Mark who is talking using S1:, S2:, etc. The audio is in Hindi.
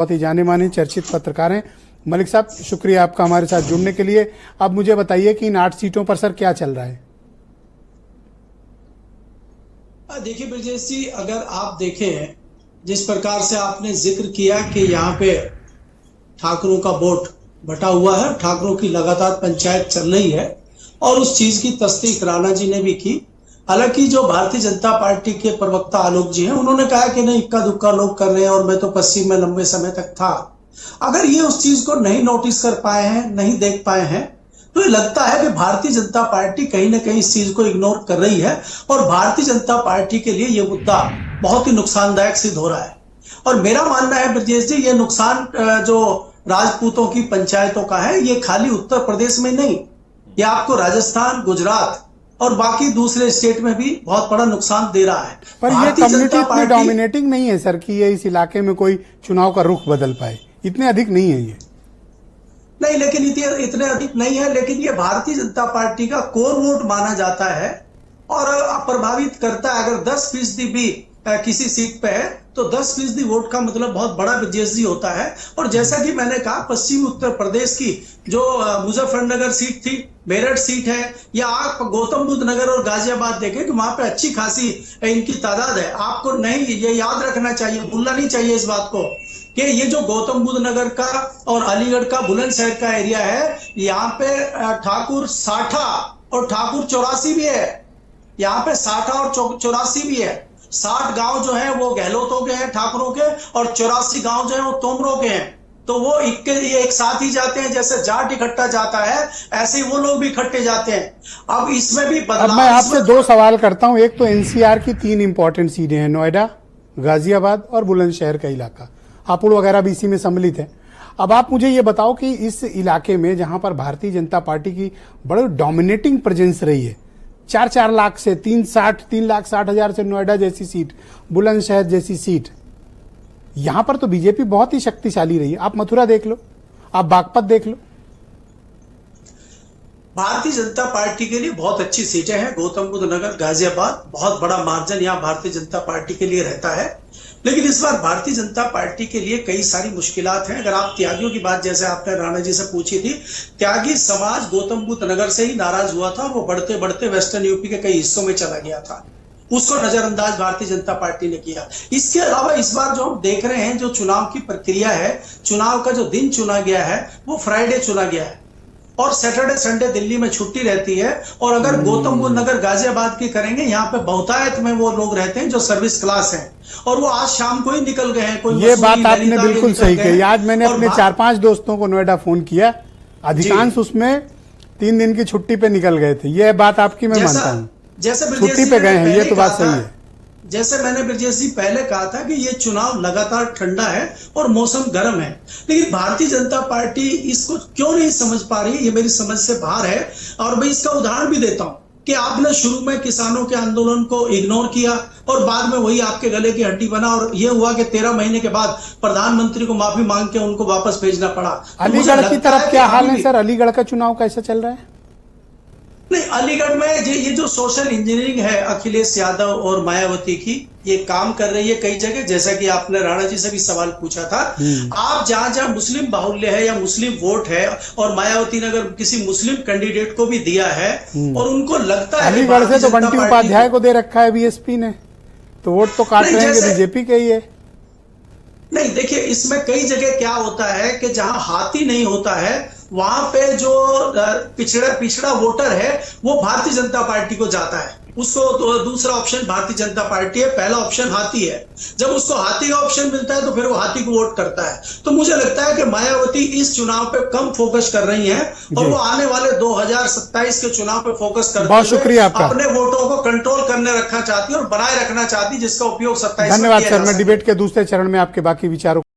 S1: बहुत ही जाने माने चर्चित पत्रकार हैं। मलिक साहब, शुक्रिया आपका हमारे साथ जुड़ने के लिए। अब मुझे बताइए कि इन 8 सीटों पर सर क्या चल रहा है?
S2: देखिए ब्रजेश जी, अगर आप देखें जिस प्रकार से आपने जिक्र किया कि यहाँ पे ठाकुरों का वोट बटा हुआ है, ठाकुरों की लगातार पंचायत चल रही है और उस चीज की तस्दीक राणा जी ने भी की। हालांकि जो भारतीय जनता पार्टी के प्रवक्ता आलोक जी हैं, उन्होंने कहा कि नहीं, इक्का दुक्का लोग कर रहे हैं और मैं तो पश्चिम में लंबे समय तक था। अगर ये उस चीज को नहीं नोटिस कर पाए हैं, नहीं देख पाए हैं, तो ये लगता है कि भारतीय जनता पार्टी कहीं ना कहीं इस चीज को इग्नोर कर रही है और भारतीय जनता पार्टी के लिए ये मुद्दा बहुत ही नुकसानदायक सिद्ध हो रहा है। और मेरा मानना है ब्रजेश जी, ये नुकसान जो राजपूतों की पंचायतों का है, ये खाली उत्तर प्रदेश में नहीं, ये आपको राजस्थान, गुजरात और बाकी दूसरे स्टेट में भी बहुत बड़ा नुकसान दे रहा है।
S1: पर ये कम्युनिटी इतनी डोमिनेटिंग नहीं है सर कि ये इस इलाके में कोई चुनाव का रुख बदल पाए, इतने अधिक नहीं है ये।
S2: नहीं, लेकिन इतने अधिक नहीं है, लेकिन ये भारतीय जनता पार्टी का कोर वोट माना जाता है और प्रभावित करता है। अगर 10% भी किसी सीट पे है तो 10% वोट का मतलब बहुत बड़ा ब्रजेश जी होता है। और जैसा कि मैंने कहा, पश्चिमी उत्तर प्रदेश की जो मुजफ्फरनगर सीट थी, मेरठ सीट है, या आप गौतम बुद्ध नगर और गाजियाबाद देखें कि वहां पे अच्छी खासी इनकी तादाद है। आपको नहीं, ये याद रखना चाहिए, भूलना नहीं चाहिए इस बात को कि ये जो गौतम बुद्ध नगर का और अलीगढ़ का बुलंदशहर का एरिया है, यहाँ पे ठाकुर 60 और ठाकुर 84 भी है। यहाँ पे 60 और 84 भी है। 60 गांव जो है वो गहलोतों के हैं, ठाकुरों के, और 84 गांव जो है वो तोमरों के हैं। तो वो एक साथ ही जाते हैं, जैसे जाट इकट्ठा जाता है ऐसे ही वो लोग भी इकट्ठे जाते हैं। अब इसमें भी बदलाव।
S1: अब मैं आपसे 2 सवाल करता हूं। एक तो एनसीआर की 3 इंपॉर्टेंट सीटें हैं, नोएडा, गाजियाबाद और बुलंदशहर का इलाका, हापुड़ वगैरह भी इसी में सम्मिलित है। अब आप मुझे ये बताओ कि इस इलाके में जहां पर भारतीय जनता पार्टी की बड़ी डोमिनेटिंग प्रेजेंस रही है, 4-4 लाख से 3,60,000 से नोएडा जैसी सीट, बुलंदशहर जैसी सीट, यहां पर तो बीजेपी बहुत ही शक्तिशाली रही है। आप मथुरा देख लो, आप बागपत देख लो।
S2: भारतीय जनता पार्टी के लिए बहुत अच्छी सीटें हैं। गौतम बुद्ध नगर, गाजियाबाद, बहुत बड़ा मार्जिन यहाँ भारतीय जनता पार्टी के लिए रहता है। लेकिन इस बार भारतीय जनता पार्टी के लिए कई सारी मुश्किलात हैं। अगर आप त्यागियों की बात, जैसे आपने राणा जी से पूछी थी, त्यागी समाज गौतम बुद्ध नगर से ही नाराज हुआ था। वो बढ़ते बढ़ते वेस्टर्न यूपी के कई हिस्सों में चला गया था। उसको नजरअंदाज भारतीय जनता पार्टी ने किया। इसके अलावा इस बार जो हम देख रहे हैं, जो चुनाव की प्रक्रिया है, चुनाव का जो दिन चुना गया है वो फ्राइडे चुना गया है और सैटरडे संडे दिल्ली में छुट्टी रहती है। और अगर गौतम बुद्ध नगर, गाजियाबाद की करेंगे, यहाँ पे बहुतायत में वो लोग रहते हैं जो सर्विस क्लास हैं और वो आज शाम को ही निकल गए हैं। कोई
S1: ये बात आपने बिल्कुल सही कही। आज मैंने अपने 4-5 दोस्तों को नोएडा फोन किया, अधिकांश उसमें 3 दिन की छुट्टी पे निकल गए थे। ये बात आपकी मैं मानता हूँ,
S2: जैसे
S1: छुट्टी पे गए हैं, ये तो बात सही है।
S2: जैसे मैंने ब्रजेश जी पहले कहा था कि ये चुनाव लगातार ठंडा है और मौसम गर्म है, लेकिन भारतीय जनता पार्टी इसको क्यों नहीं समझ पा रही, ये मेरी समझ से बाहर है। और मैं इसका उदाहरण भी देता हूं कि आपने शुरू में किसानों के आंदोलन को इग्नोर किया और बाद में वही आपके गले की हड्डी बना और ये हुआ कि 13 महीने के बाद प्रधानमंत्री को माफी मांग के उनको वापस भेजना पड़ा।
S1: अलीगढ़ की तरफ क्या हाल है सर? अलीगढ़ का चुनाव कैसा चल रहा है?
S2: नहीं, अलीगढ़ में ये जो सोशल इंजीनियरिंग है अखिलेश यादव और मायावती की, ये काम कर रही है कई जगह। जैसा कि आपने राणा जी से भी सवाल पूछा था, आप जहां जहां मुस्लिम बाहुल्य है या मुस्लिम वोट है, और मायावती ने अगर किसी मुस्लिम कैंडिडेट को भी दिया है और उनको लगता है
S1: अलीगढ़ से तो बंटी उपाध्याय को दे रखा है बीएसपी ने, तो वोट तो काट रहे हैं कि बीजेपी के ही है।
S2: नहीं, देखिए इसमें कई जगह क्या होता है कि जहां हाथी नहीं होता है वहां पे जो पिछड़ा वोटर है वो भारतीय जनता पार्टी को जाता है। उसको दूसरा ऑप्शन भारतीय जनता पार्टी है, पहला ऑप्शन हाथी है। जब उसको हाथी का ऑप्शन मिलता है तो फिर वो हाथी को वोट करता है। तो मुझे लगता है कि मायावती इस चुनाव पे कम फोकस कर रही हैं और वो आने वाले 2027 के चुनाव पे फोकस करते
S1: बहुत शुक्रिया आपका।
S2: अपने वोटों को कंट्रोल करने रखना चाहती है और बनाए रखना चाहती है, जिसका उपयोग 27।
S1: धन्यवाद सर। मैं डिबेट के दूसरे चरण में आपके बाकी विचारों